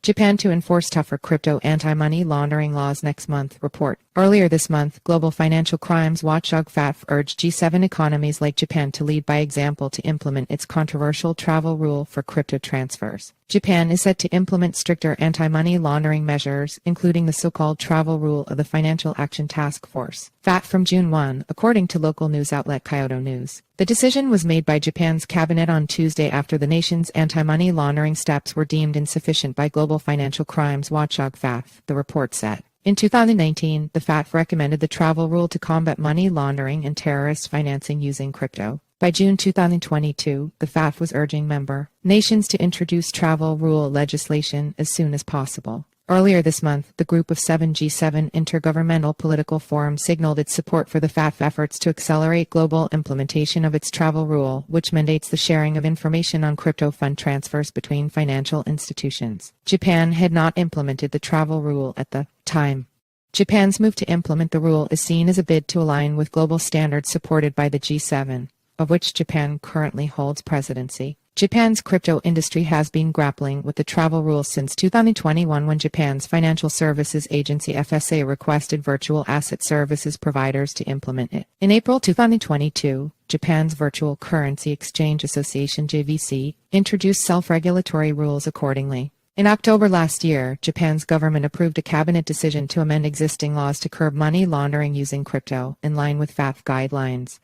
Japan to enforce tougher crypto anti-money laundering laws next month, report. Earlier this month, global financial crimes watchdog FATF urged G7 economies like Japan to lead by example to implement its controversial travel rule for crypto transfers. Japan is set to implement stricter anti-money laundering measures, including the so-called travel rule of the Financial Action Task Force, FATF, from June 1, according to local news outlet Kyodo News. The decision was made by Japan's cabinet on Tuesday after the nation's anti-money laundering steps were deemed insufficient by global financial crimes watchdog FATF, the report said. In 2019, the FATF recommended the travel rule to combat money laundering and terrorist financing using crypto. By June 2022, the FATF was urging member nations to introduce travel rule legislation as soon as possible. Earlier this month, the Group of 7 G7 Intergovernmental Political Forum signaled its support for the FATF efforts to accelerate global implementation of its travel rule, which mandates the sharing of information on crypto fund transfers between financial institutions. Japan had not implemented the travel rule at the time. Japan's move to implement the rule is seen as a bid to align with global standards supported by the G7, of which Japan currently holds presidency. Japan's crypto industry has been grappling with the travel rule since 2021 when Japan's financial services agency FSA requested virtual asset services providers to implement it. In April 2022, Japan's Virtual Currency Exchange Association JVC introduced self-regulatory rules accordingly. In October last year, Japan's government approved a cabinet decision to amend existing laws to curb money laundering using crypto, in line with FATF guidelines.